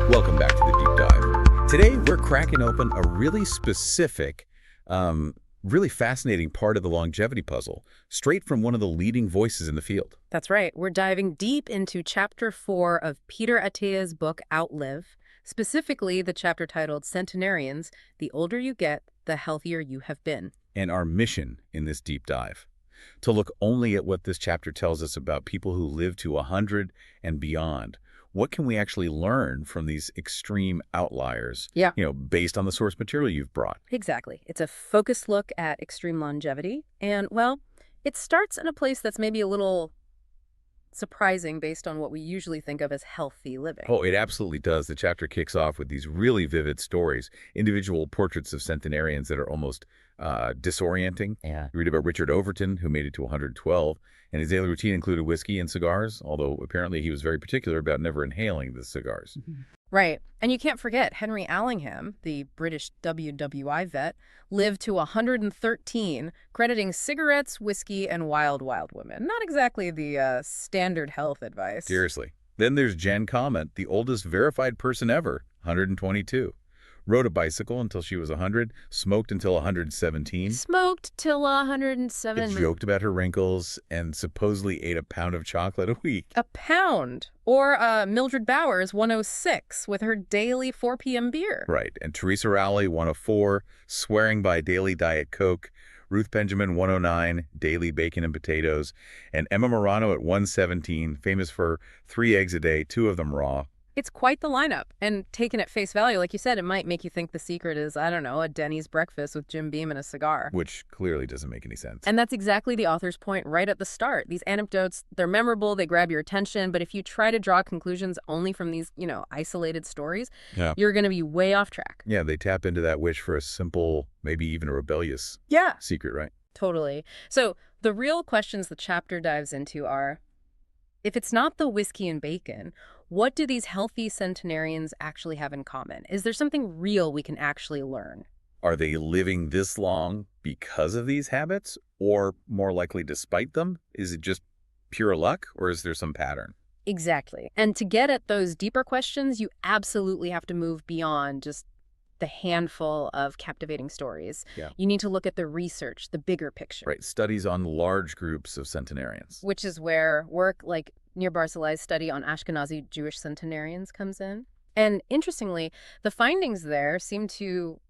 Welcome back to the Deep Dive. Today, we're cracking open a really specific, really fascinating part of the longevity puzzle, straight from one of the leading voices in the field. That's right. We're diving deep into Chapter 4 of Peter Attia's book, Outlive, specifically the chapter titled Centenarians, The Older You Get, the Healthier You Have Been. And our mission in this deep dive, to look only at what this chapter tells us about people who live to 100 and beyond. What can we actually learn from these extreme outliers, based on the source material you've brought? Exactly. It's a focused look at extreme longevity. And, well, it starts in a place that's maybe a little surprising based on what we usually think of as healthy living. Oh, it absolutely does. The chapter kicks off with these really vivid stories, individual portraits of centenarians that are almost disorienting. Yeah. You read about Richard Overton, who made it to 112, and his daily routine included whiskey and cigars, although apparently he was very particular about never inhaling the cigars. Mm-hmm. Right. And you can't forget Henry Allingham, the British WWI vet, lived to 113, crediting cigarettes, whiskey, and wild, wild women. Not exactly the standard health advice. Seriously. Then there's Jen Comment, the oldest verified person ever, 122. Rode a bicycle until she was 100, smoked until 117. Smoked till 107. Joked about her wrinkles, and supposedly ate a pound of chocolate a week. A pound? Or Mildred Bowers, 106, with her daily 4 p.m. beer. Right. And Teresa Rowley, 104, swearing by daily Diet Coke. Ruth Benjamin, 109, daily bacon and potatoes. And Emma Morano at 117, famous for 3 eggs a day, 2 of them raw. It's quite the lineup. And taken at face value, like you said, it might make you think the secret is, I don't know, a Denny's breakfast with Jim Beam and a cigar. Which clearly doesn't make any sense. And that's exactly the author's point right at the start. These anecdotes, they're memorable, they grab your attention, but if you try to draw conclusions only from these, isolated stories, you're going to be way off track. Yeah, they tap into that wish for a simple, maybe even a rebellious secret, right? Totally. So the real questions the chapter dives into are, if it's not the whiskey and bacon, what do these healthy centenarians actually have in common? Is there something real we can actually learn? Are they living this long because of these habits, or more likely despite them? Is it just pure luck, or is there some pattern? Exactly. And to get at those deeper questions, you absolutely have to move beyond just the handful of captivating stories. Yeah. You need to look at the research, the bigger picture. Right. Studies on large groups of centenarians. Which is where work like Nir Barzilai's study on Ashkenazi Jewish centenarians comes in. And interestingly, the findings there seem to,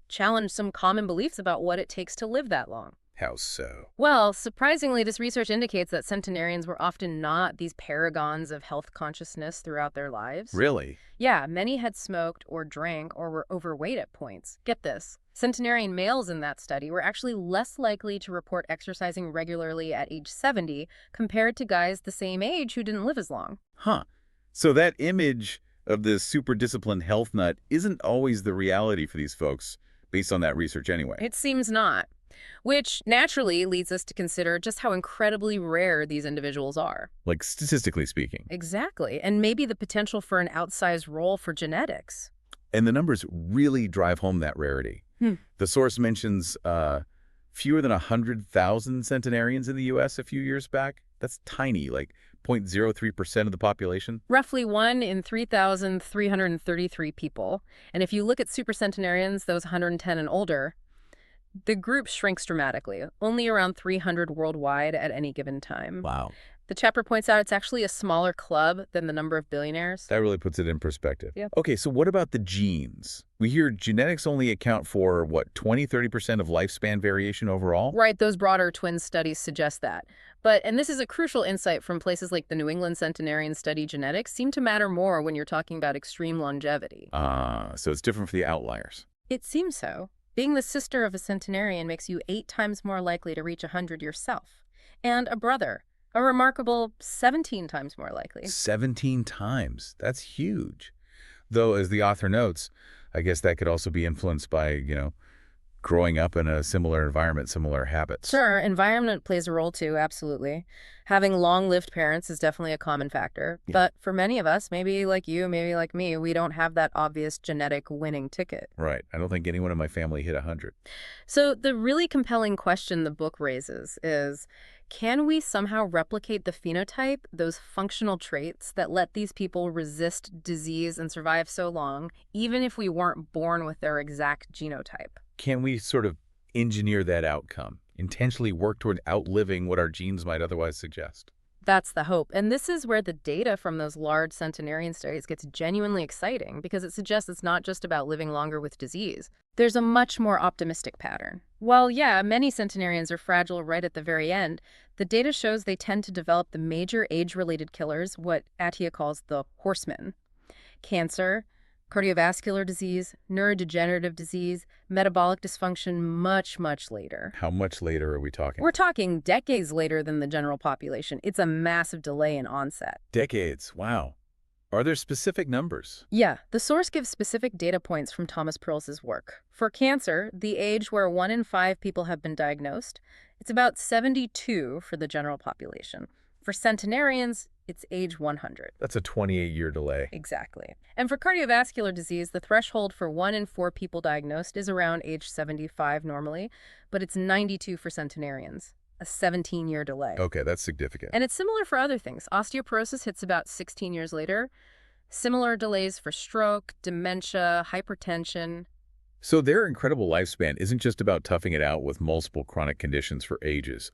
challenge some common beliefs about what it takes to live that long. How so? Well, surprisingly, this research indicates that centenarians were often not these paragons of health consciousness throughout their lives. Really? Yeah, many had smoked or drank or were overweight at points. Get this. Centenarian males in that study were actually less likely to report exercising regularly at age 70 compared to guys the same age who didn't live as long. Huh. So that image of the super disciplined health nut isn't always the reality for these folks, based on that research anyway. It seems not. Which naturally leads us to consider just how incredibly rare these individuals are. Like statistically speaking. Exactly. And maybe the potential for an outsized role for genetics. And the numbers really drive home that rarity. The source mentions fewer than 100,000 centenarians in the U.S. a few years back. That's tiny, like 0.03% of the population. Roughly 1 in 3,333 people. And if you look at supercentenarians, those 110 and older, the group shrinks dramatically, only around 300 worldwide at any given time. Wow. The chapter points out it's actually a smaller club than the number of billionaires. That really puts it in perspective. Yep. Okay, so what about the genes? We hear genetics only account for, 20-30% of lifespan variation overall? Right, those broader twin studies suggest that. And this is a crucial insight from places like the New England Centenarian Study genetics seem to matter more when you're talking about extreme longevity. So it's different for the outliers. It seems so. Being the sister of a centenarian makes you 8 times more likely to reach 100 yourself. And a brother, a remarkable 17 times more likely. 17 times. That's huge. Though, as the author notes, I guess that could also be influenced by, growing up in a similar environment, similar habits. Sure, environment plays a role too, absolutely. Having long-lived parents is definitely a common factor. Yeah. But for many of us, maybe like you, maybe like me, we don't have that obvious genetic winning ticket. Right. I don't think anyone in my family hit 100. So the really compelling question the book raises is, Can we somehow replicate the phenotype, those functional traits that let these people resist disease and survive so long, even if we weren't born with their exact genotype? Can we sort of engineer that outcome, intentionally work toward outliving what our genes might otherwise suggest? That's the hope. And this is where the data from those large centenarian studies gets genuinely exciting because it suggests it's not just about living longer with disease. There's a much more optimistic pattern. While, yeah, many centenarians are fragile right at the very end, the data shows they tend to develop the major age-related killers, what Attia calls the horsemen: cancer, cardiovascular disease, neurodegenerative disease, metabolic dysfunction much, much later. How much later are we talking? We're talking decades later than the general population. It's a massive delay in onset. Decades. Wow. Are there specific numbers? Yeah, the source gives specific data points from Thomas Perls's work. For cancer, the age where 1 in 5 people have been diagnosed, it's about 72 for the general population. For centenarians, it's age 100. That's a 28-year delay. Exactly. And for cardiovascular disease, the threshold for 1 in 4 people diagnosed is around age 75 normally, but it's 92 for centenarians, a 17-year delay. Okay, that's significant. And it's similar for other things. Osteoporosis hits about 16 years later. Similar delays for stroke, dementia, hypertension. So their incredible lifespan isn't just about toughing it out with multiple chronic conditions for ages.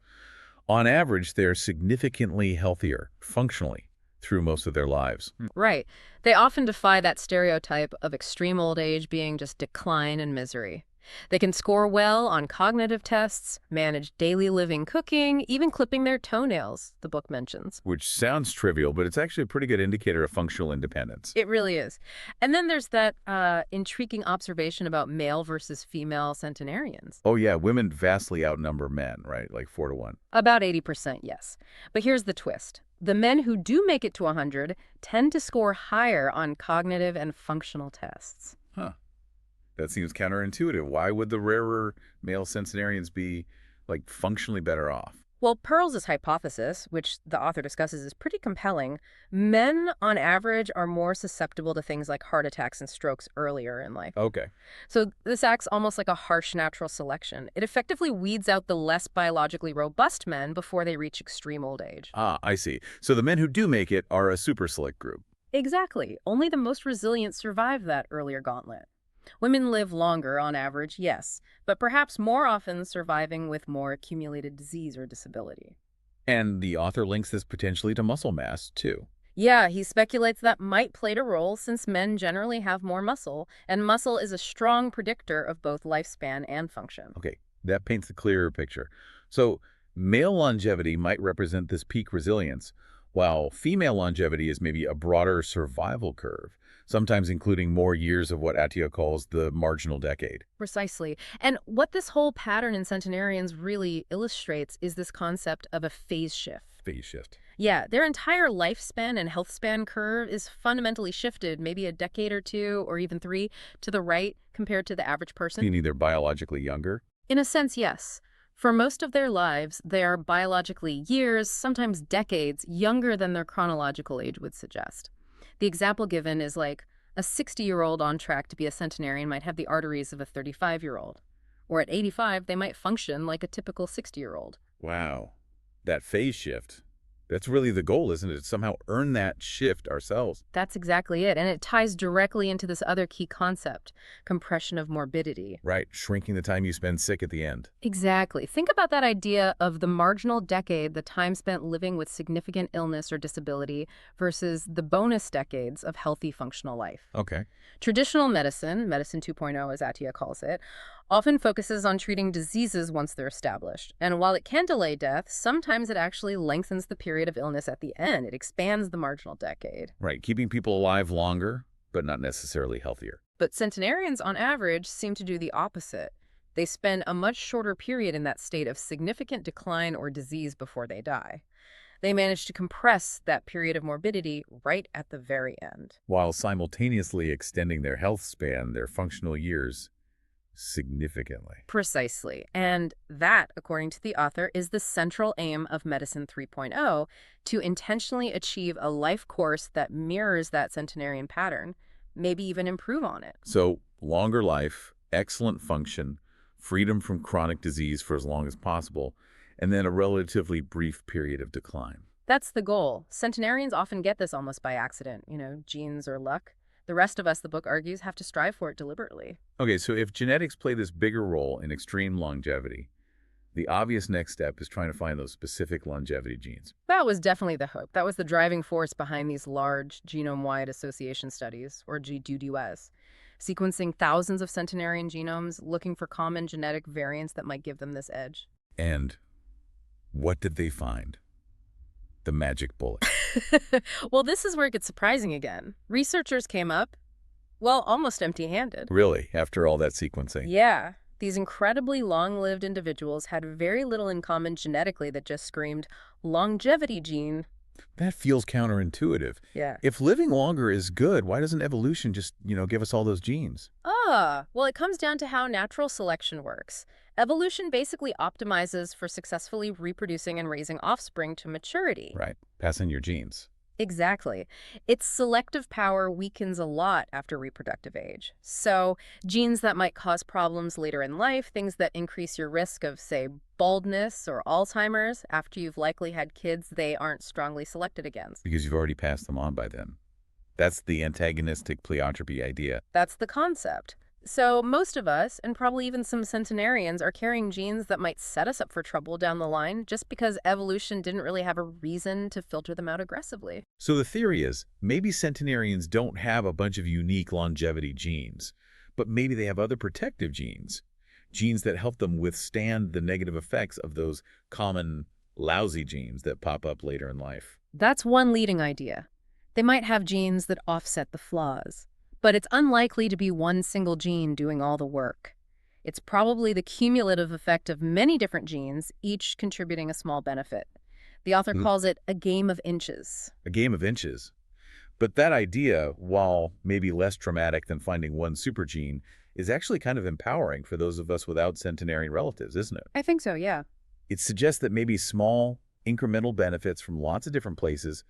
On average, they're significantly healthier, functionally, through most of their lives. Right. They often defy that stereotype of extreme old age being just decline and misery. They can score well on cognitive tests, manage daily living cooking, even clipping their toenails, the book mentions. Which sounds trivial, but it's actually a pretty good indicator of functional independence. It really is. And then there's that intriguing observation about male versus female centenarians. Oh yeah, women vastly outnumber men, right? Like 4 to 1. About 80%, yes. But here's the twist. The men who do make it to 100 tend to score higher on cognitive and functional tests. Huh. That seems counterintuitive. Why would the rarer male centenarians be, like, functionally better off? Well, Pearl's hypothesis, which the author discusses, is pretty compelling. Men, on average, are more susceptible to things like heart attacks and strokes earlier in life. Okay. So this acts almost like a harsh natural selection. It effectively weeds out the less biologically robust men before they reach extreme old age. Ah, I see. So the men who do make it are a super select group. Exactly. Only the most resilient survive that earlier gauntlet. Women live longer on average, yes, but perhaps more often surviving with more accumulated disease or disability. And the author links this potentially to muscle mass, too. Yeah, he speculates that might play a role since men generally have more muscle, and muscle is a strong predictor of both lifespan and function. Okay, that paints a clearer picture. So male longevity might represent this peak resilience, while female longevity is maybe a broader survival curve, sometimes including more years of what Attia calls the marginal decade. Precisely. And what this whole pattern in centenarians really illustrates is this concept of a phase shift. Phase shift. Yeah, their entire lifespan and health span curve is fundamentally shifted, maybe a decade or 2 or even 3 to the right compared to the average person. Meaning they're biologically younger? In a sense, yes. For most of their lives, they are biologically years, sometimes decades, younger than their chronological age would suggest. The example given is like a 60-year-old on track to be a centenarian might have the arteries of a 35-year-old. Or at 85, they might function like a typical 60-year-old. Wow. That phase shift. That's really the goal, isn't it? Somehow earn that shift ourselves. That's exactly it. And it ties directly into this other key concept, compression of morbidity. Right, shrinking the time you spend sick at the end. Exactly. Think about that idea of the marginal decade, the time spent living with significant illness or disability, versus the bonus decades of healthy, functional life. Okay. Traditional medicine, medicine 2.0 as Attia calls it, often focuses on treating diseases once they're established. And while it can delay death, sometimes it actually lengthens the period of illness at the end. It expands the marginal decade. Right, keeping people alive longer, but not necessarily healthier. But centenarians, on average, seem to do the opposite. They spend a much shorter period in that state of significant decline or disease before they die. They manage to compress that period of morbidity right at the very end. While simultaneously extending their health span, their functional years, significantly. Precisely. And that, according to the author, is the central aim of Medicine 3.0, to intentionally achieve a life course that mirrors that centenarian pattern, maybe even improve on it. So, longer life, excellent function, freedom from chronic disease for as long as possible, and then a relatively brief period of decline. That's the goal. Centenarians often get this almost by accident, genes or luck. The rest of us, the book argues, have to strive for it deliberately. Okay, so if genetics play this bigger role in extreme longevity, the obvious next step is trying to find those specific longevity genes. That was definitely the hope. That was the driving force behind these large genome-wide association studies, or GDUS, sequencing thousands of centenarian genomes, looking for common genetic variants that might give them this edge. And what did they find? The magic bullet. Well, this is where it gets surprising again. Researchers came up, well, almost empty-handed. Really, after all that sequencing? Yeah. These incredibly long-lived individuals had very little in common genetically that just screamed, longevity gene. That feels counterintuitive. Yeah. If living longer is good, why doesn't evolution just, give us all those genes? Well, it comes down to how natural selection works. Evolution basically optimizes for successfully reproducing and raising offspring to maturity. Right, pass in your genes. Exactly. Its selective power weakens a lot after reproductive age. So, genes that might cause problems later in life, things that increase your risk of, say, baldness or Alzheimer's, after you've likely had kids, they aren't strongly selected against. Because you've already passed them on by then. That's the antagonistic pleiotropy idea. That's the concept. So most of us, and probably even some centenarians, are carrying genes that might set us up for trouble down the line just because evolution didn't really have a reason to filter them out aggressively. So the theory is, maybe centenarians don't have a bunch of unique longevity genes, but maybe they have other protective genes. Genes that help them withstand the negative effects of those common lousy genes that pop up later in life. That's one leading idea. They might have genes that offset the flaws. But it's unlikely to be one single gene doing all the work. It's probably the cumulative effect of many different genes, each contributing a small benefit. The author calls it a game of inches. A game of inches. But that idea, while maybe less dramatic than finding one super gene, is actually kind of empowering for those of us without centenarian relatives, isn't it? I think so, yeah. It suggests that maybe small, incremental benefits from lots of different places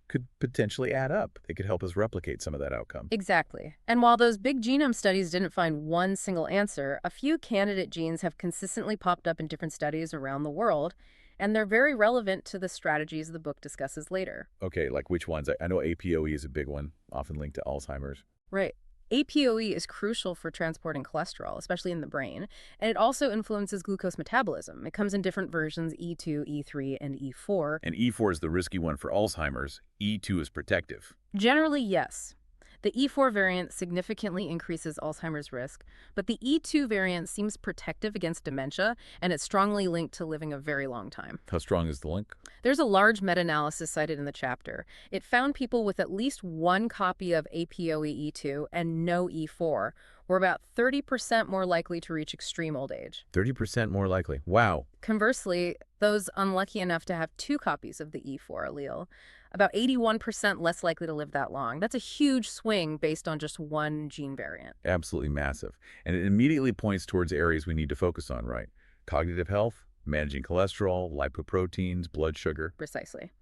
could potentially add up. They could help us replicate some of that outcome. Exactly. And while those big genome studies didn't find one single answer, a few candidate genes have consistently popped up in different studies around the world, and they're very relevant to the strategies the book discusses later. Okay, like which ones? I know APOE is a big one, often linked to Alzheimer's. Right. APOE is crucial for transporting cholesterol, especially in the brain, and it also influences glucose metabolism. It comes in different versions, E2, E3, and E4. And E4 is the risky one for Alzheimer's. E2 is protective. Generally, yes. The E4 variant significantly increases Alzheimer's risk, but the E2 variant seems protective against dementia, and it's strongly linked to living a very long time. How strong is the link? There's a large meta-analysis cited in the chapter. It found people with at least one copy of APOE E2 and no E4 were about 30% more likely to reach extreme old age. 30% more likely. Wow. Conversely, those unlucky enough to have two copies of the E4 allele, about 81% less likely to live that long. That's a huge swing based on just one gene variant. Absolutely massive. And it immediately points towards areas we need to focus on, right? Cognitive health, managing cholesterol, lipoproteins, blood sugar. Precisely.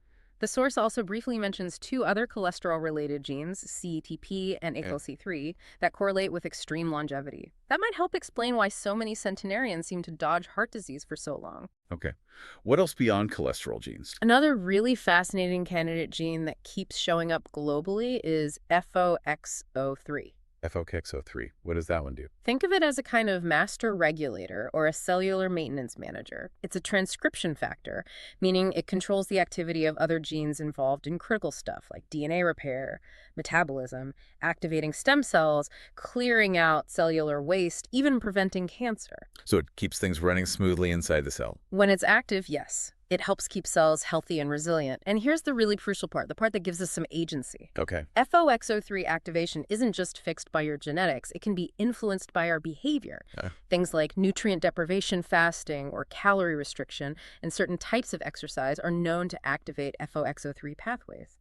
The source also briefly mentions two other cholesterol-related genes, CETP and ApoC3, that correlate with extreme longevity. That might help explain why so many centenarians seem to dodge heart disease for so long. Okay. What else beyond cholesterol genes? Another really fascinating candidate gene that keeps showing up globally is FOXO3. FOXO3. What does that one do? Think of it as a kind of master regulator or a cellular maintenance manager. It's a transcription factor, meaning it controls the activity of other genes involved in critical stuff like DNA repair, metabolism, activating stem cells, clearing out cellular waste, even preventing cancer. So it keeps things running smoothly inside the cell. When it's active, yes. It helps keep cells healthy and resilient. And here's the really crucial part, the part that gives us some agency. Okay. FOXO3 activation isn't just fixed by your genetics. It can be influenced by our behavior. Things like nutrient deprivation fasting or calorie restriction and certain types of exercise are known to activate FOXO3 pathways.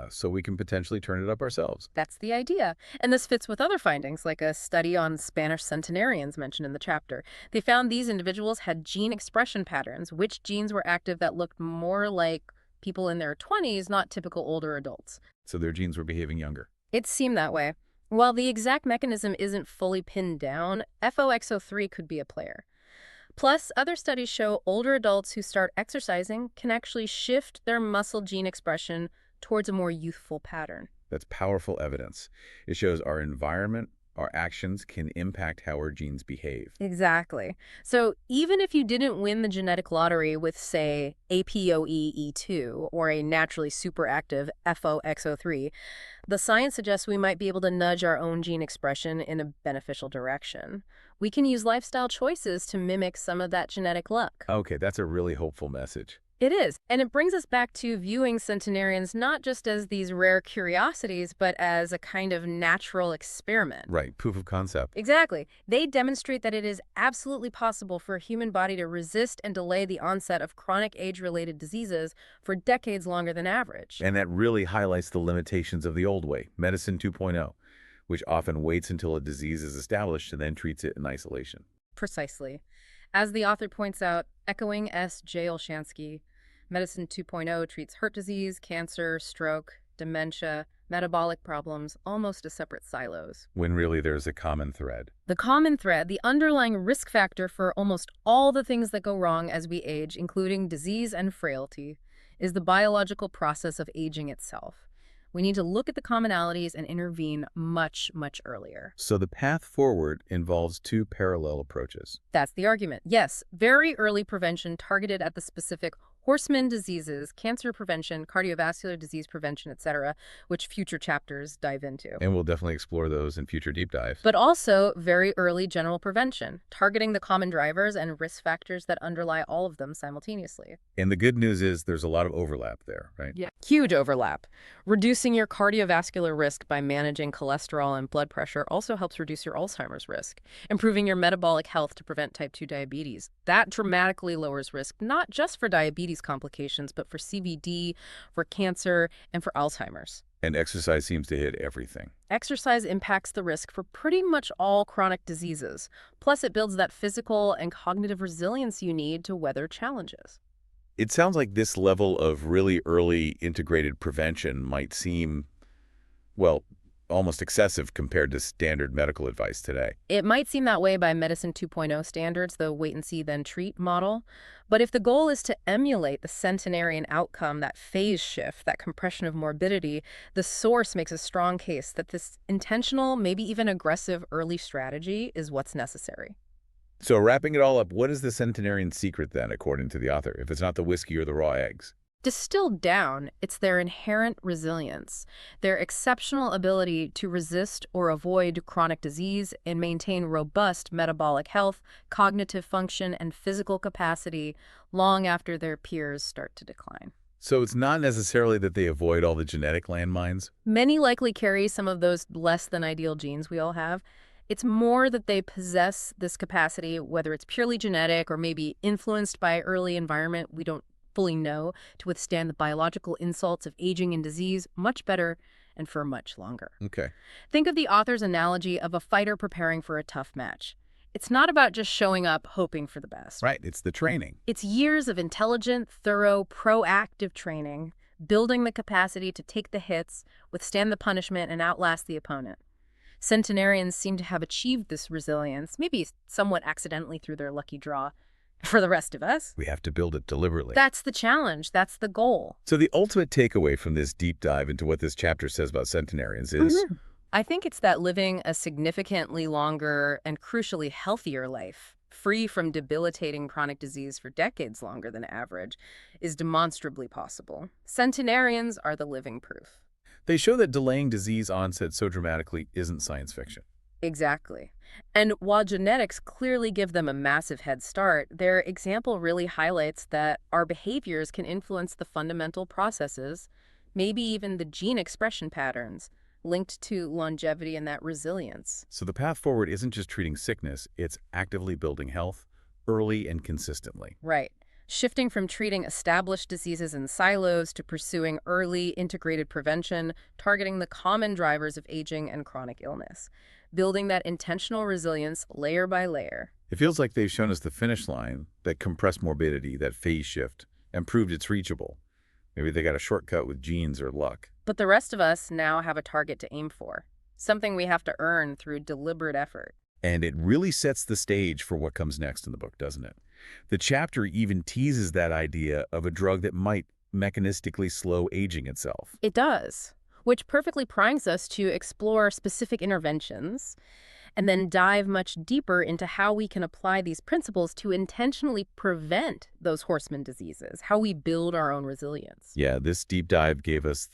So we can potentially turn it up ourselves. That's the idea. And this fits with other findings, like a study on Spanish centenarians mentioned in the chapter. They found these individuals had gene expression patterns, which genes were active that looked more like people in their 20s, not typical older adults. So their genes were behaving younger. It seemed that way. While the exact mechanism isn't fully pinned down, FOXO3 could be a player. Plus, other studies show older adults who start exercising can actually shift their muscle gene expression towards a more youthful pattern. That's powerful evidence. It shows our environment, our actions can impact how our genes behave. Exactly. So even if you didn't win the genetic lottery with, say, APOE2 or a naturally superactive FOXO3, the science suggests we might be able to nudge our own gene expression in a beneficial direction. We can use lifestyle choices to mimic some of that genetic luck. Okay, that's a really hopeful message. It is. And it brings us back to viewing centenarians not just as these rare curiosities, but as a kind of natural experiment. Right, proof of concept. Exactly. They demonstrate that it is absolutely possible for a human body to resist and delay the onset of chronic age-related diseases for decades longer than average. And that really highlights the limitations of the old way, medicine 2.0, which often waits until a disease is established and then treats it in isolation. Precisely. As the author points out, echoing S. J. Olshansky, Medicine 2.0 treats heart disease, cancer, stroke, dementia, metabolic problems, almost as separate silos. When really there's a common thread. The common thread, the underlying risk factor for almost all the things that go wrong as we age, including disease and frailty, is the biological process of aging itself. We need to look at the commonalities and intervene much, much earlier. So the path forward involves two parallel approaches. That's the argument. Yes, very early prevention targeted at the specific horsemen diseases, cancer prevention, cardiovascular disease prevention, etc., which future chapters dive into. And we'll definitely explore those in future deep dives. But also very early general prevention, targeting the common drivers and risk factors that underlie all of them simultaneously. And the good news is there's a lot of overlap there, right? Yeah. Huge overlap. Reducing your cardiovascular risk by managing cholesterol and blood pressure also helps reduce your Alzheimer's risk. Improving your metabolic health to prevent type 2 diabetes. That dramatically lowers risk, not just for diabetes complications, but for CVD, for cancer, and for Alzheimer's. And exercise seems to hit everything. Exercise impacts the risk for pretty much all chronic diseases. Plus, it builds that physical and cognitive resilience you need to weather challenges. It sounds like this level of really early integrated prevention might seem, well, almost excessive compared to standard medical advice today. It might seem that way by Medicine 2.0 standards, the wait and see then treat model. But if the goal is to emulate the centenarian outcome, that phase shift, that compression of morbidity, the source makes a strong case that this intentional, maybe even aggressive early strategy is what's necessary. So wrapping it all up, what is the centenarian secret then, according to the author, if it's not the whiskey or the raw eggs? Distilled down, it's their inherent resilience, their exceptional ability to resist or avoid chronic disease and maintain robust metabolic health, cognitive function, and physical capacity long after their peers start to decline. So it's not necessarily that they avoid all the genetic landmines? Many likely carry some of those less than ideal genes we all have. It's more that they possess this capacity, whether it's purely genetic or maybe influenced by early environment we don't fully know, to withstand the biological insults of aging and disease much better and for much longer. Okay. Think of the author's analogy of a fighter preparing for a tough match. It's not about just showing up hoping for the best. Right, it's the training. It's years of intelligent, thorough, proactive training, building the capacity to take the hits, withstand the punishment, and outlast the opponent. Centenarians seem to have achieved this resilience, maybe somewhat accidentally through their lucky draw. For the rest of us, We have to build it deliberately. that's the challenge. That's the goal. So the ultimate takeaway from this deep dive into what this chapter says about centenarians is, I think it's that living a significantly longer and crucially healthier life, free from debilitating chronic disease for decades longer than average, is demonstrably possible. Centenarians are the living proof. they show that delaying disease onset so dramatically isn't science fiction. Exactly. And while genetics clearly give them a massive head start, their example really highlights that our behaviors can influence the fundamental processes, maybe even the gene expression patterns, linked to longevity and that resilience. So the path forward isn't just treating sickness, it's actively building health early and consistently. Right. Shifting from treating established diseases in silos to pursuing early integrated prevention, targeting the common drivers of aging and chronic illness. Building that intentional resilience layer by layer. It feels like they've shown us the finish line, that compressed morbidity, that phase shift, and proved it's reachable. Maybe they got a shortcut with genes or luck. But the rest of us now have a target to aim for, something we have to earn through deliberate effort. And it really sets the stage for what comes next in the book, doesn't it? The chapter even teases that idea of a drug that might mechanistically slow aging itself. It does, which perfectly primes us to explore specific interventions and then dive much deeper into how we can apply these principles to intentionally prevent those horseman diseases, how we build our own resilience. Yeah, this deep dive gave us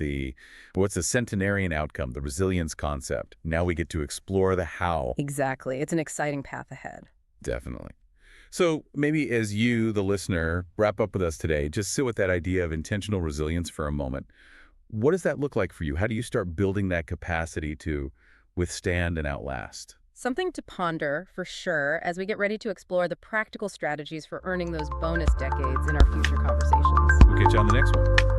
what's the centenarian outcome, the resilience concept. Now we get to explore the how. Exactly. It's an exciting path ahead. Definitely. So maybe as you, the listener, wrap up with us today, just sit with that idea of intentional resilience for a moment. What does that look like for you? How do you start building that capacity to withstand and outlast? Something to ponder, for sure, as we get ready to explore the practical strategies for earning those bonus decades in our future conversations. We'll catch you on the next one.